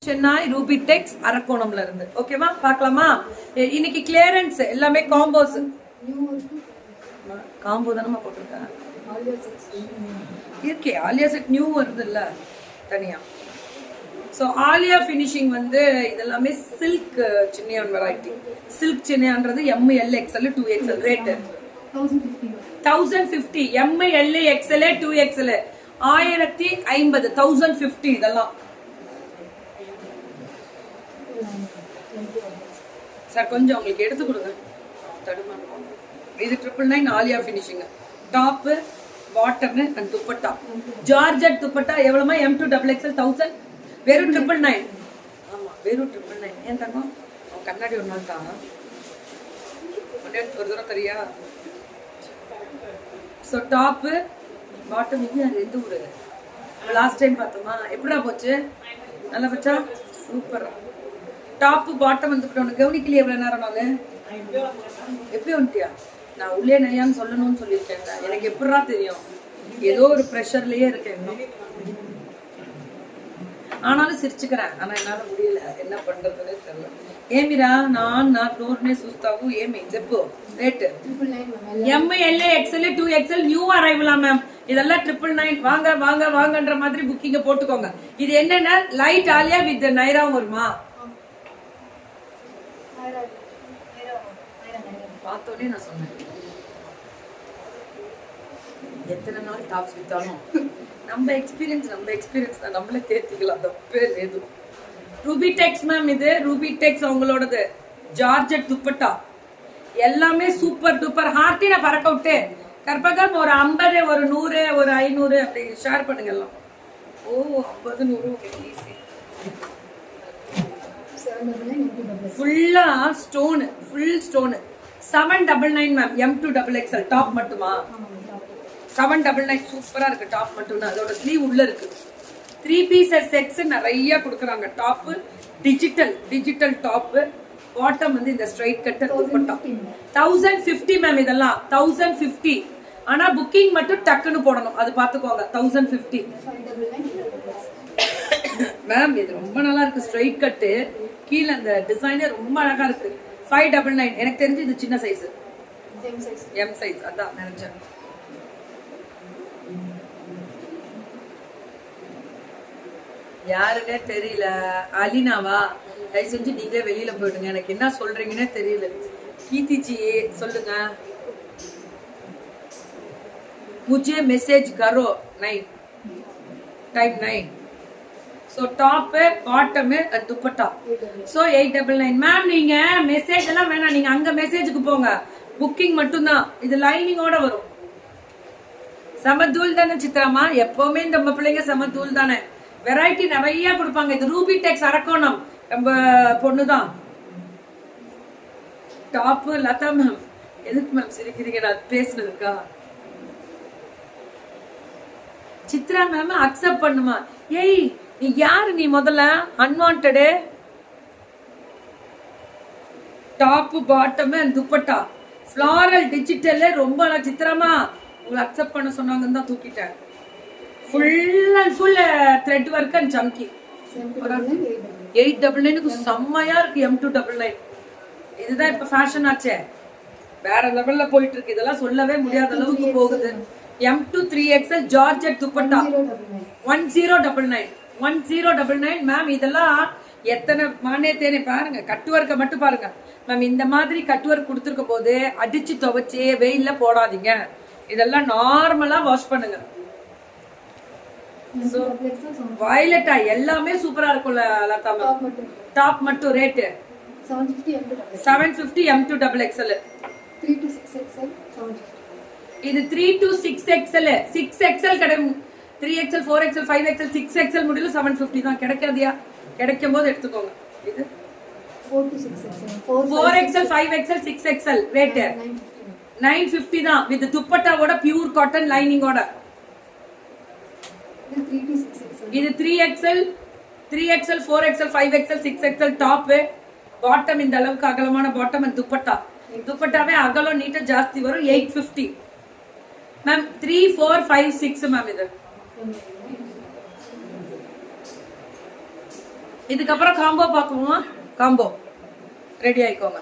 Chennai Ruby டெக்ஸ் அரக்கோணம்ல இருந்து. ஓகேவா, பார்க்கலாமா? இன்னைக்கு கிளியரன்ஸ் எல்லாமே காம்போஸ். காம்போ தானமா போட்டிருக்கேன். இருக்கே ஆலியா செட் நியூ வருது இல்ல தனியா. ஸோ ஆலியா ஃபினிஷிங் வந்து இதெல்லாமே சில்க் சின்னியான் வெரைட்டி. சில்க் சின்னியான்றது ML XL 2XL rate 1050. ML XL 2XL 1050 1050 இதெல்லாம். சார் கொஞ்சம் உங்களுக்கு எடுத்து கொடுங்க. இது 999 Aliya finishing. Top bottom and dupatta georgette dupatta எவ்வளவுமா? M2XXL 1000 வெறும் 999. ஆமா வெறும் 999. ஏன் தங்கம் கண்ணாடி ஒரு நாள் தான் ஒரு தூரம் தெரியா. ஸோ டாப்பு பாட்டம் இது எந்த ஊரு லாஸ்ட் டைம் பார்த்தோமா? எப்படா போச்சு? நல்லா போச்சா? சூப்பர். டாப்பு பாட்டம் வந்து உனக்கு கவனிக்கலையே எவ்வளவு நேரம்? நான் எப்படி வந்துட்டியா? நான் உள்ளே நையான்னு சொல்லணும்னு சொல்லியிருக்கேன். எனக்கு எப்படா தெரியும்? ஏதோ ஒரு ப்ரெஷர்லயே இருக்கேன் இன்னும். ஆனாலும் சிரிச்சுக்கிறேன். ஆனா என்னால முடியல, என்ன பண்றதுன்னே தெரியல. ஏமிரா நான் டோர்னே சுஸ்தாவும் ஏமி ஜெப்பு rate ML XL 2XL new அரைவலா மேம். இதெல்லாம் 999. வாங்க வாங்க வாங்கன்ற மாதிரி புக்கிங்க போட்டுக்கோங்க. இது என்னன்னா லைட் ஆலியா வித் நைராவும் வருமா? பார்த்தோன்னே நான் சொன்னேன் எத்தனை நாள் டாப்ஸ் வித்தாலும் நம்ம எக்ஸ்பீரியன்ஸ் தான், நம்மளே தேர்த்திக்கலாம். தப்பே లేదు. ரூபி டெக்ஸ் மேம், இது ரூபி டெக்ஸ் அவங்களோடது. ஜார்ஜெட் துப்பட்டா எல்லாமே சூப்பர் டூப்பர். ஹார்ட்டின பறக்க விட்டு கற்பகம் ஒரு 50 ஒரு 100 ஒரு 500 அப்படி ஷேர் பண்ணுங்க எல்லாம். ஓ 50 100 ஈஸி. ஃபுல்லா stone, full stone. 799 ma'am. M2XXL top மட்டுமா? 799 சூப்பரா இருக்கு. டாப் மட்டும் தான், அதோட ஸ்லீவ் உள்ள இருக்கு. 3 பீசஸ் செட்ஸ் நிறைய கொடுக்குறாங்க. டாப் டிஜிட்டல் டாப், பாட்டம் வந்து இந்த ஸ்ட்ரைட் கட் துப்பட்டா 1050 மேம். இதெல்லாம் 1050. ஆனா புக்கிங் மட்டும் டக்குன்னு போடணும், அது பாத்துக்கோங்க. 1050 மேம். இது ரொம்ப நல்லா இருக்கு. ஸ்ட்ரைட் கட்டு கீழே அந்த டிசைனே ரொம்ப அழகா இருக்கு. 599. எனக்கு தெரிஞ்சு இது சின்ன சைஸ், M சைஸ். அதான் நினைச்சேன். யாருன்னே தெரியல. அலினாவா? தயவு செஞ்சு நீங்களே வெளியில போயிடுங்க, எனக்கு என்ன சொல்றீங்கன்னே தெரியல. கீர்த்திஜி சொல்லுங்க. मुझे मैसेज करो 9 time 9. So top bottom dupatta. So 899 ma'am. நீங்க மெசேஜ் எல்லாம் வேணாம், நீங்க அங்க மெசேஜுக்கு போங்க. புக்கிங் மட்டும் தான். இது லைனிங்கோட வரும். சமதூல் தானே சித்ராமா? எப்பவுமே நம்ம பிள்ளைங்க சமதூல் தானே. வெரைட்டி நிறைய கொடுப்பாங்க. இது ரூபி டெக்ஸ் அரக்கோணம், நம்ம பொண்ணுதான். Top Latha ma'am. எதுக்கு மேம் சிரிக்கிறீங்க? நான் பேசுனதுக்கா? சித்ரா மேம் அக்செப்ட் பண்ணுமா? ஏய் நீ யாரு? நீ முதல்ல unwanted. Top bottom dupatta floral digital ரொம்ப சித்ராமா உங்களை அக்செப்ட் பண்ண சொன்னாங்கன்னு தான் தூக்கிட்டேன். Full and full thread work and ஜம்கி. 899க்கு செம்மையா இருக்கு. M299 இதுதான் இப்ப ஃபேஷன் ஆச்சே, வேற லெவல்ல போயிட்டு இருக்கு. இதெல்லாம் சொல்லவே முடியாத அளவுக்கு போகுது. M2XXL georgette dupatta 1099 ma'am. இதெல்லாம் எத்தனை மானே தேனே பாருங்க. கட்டுவர்க்க மட்டும் பாருங்க மேம். இந்த மாதிரி கட்டுவர்க் கொடுத்துருக்க போது அடிச்சு துவைச்சு வெயில்ல போடாதீங்க. இதெல்லாம் நார்மலா வாஷ் பண்ணுங்க. வயலட்டா எல்லாமே சூப்பரா இருக்கும்ல லதா மேம். டாப் மட்டும் ரேட்டு 750 M2XXL. இது 3 to 6XL 6XL கிடைக்கும். 3XL 4XL 5XL 6XL முடியல 750 தான். கிடைக்காதியா? கிடைக்கும் போது எடுத்துக்கோங்க. இது 4XL 5XL 6XL ரேட்டு 950 தான். வித் துப்பட்டாவோட பியூர் காட்டன் லைனிங்கோட. இது 3XL 4XL 5XL 6XL top bottom. இந்த அளவுக்கு அகலமான பாட்டம் அண்ட் துப்பட்டாவே அகலம் நீட்டா ஜாஸ்தி வரும். 850 மேம். 3 4 5 6 மேம். இது இதுக்கப்புறம் காம்போ பார்க்குவோமா? Combo ready ஆயிக்கோங்க.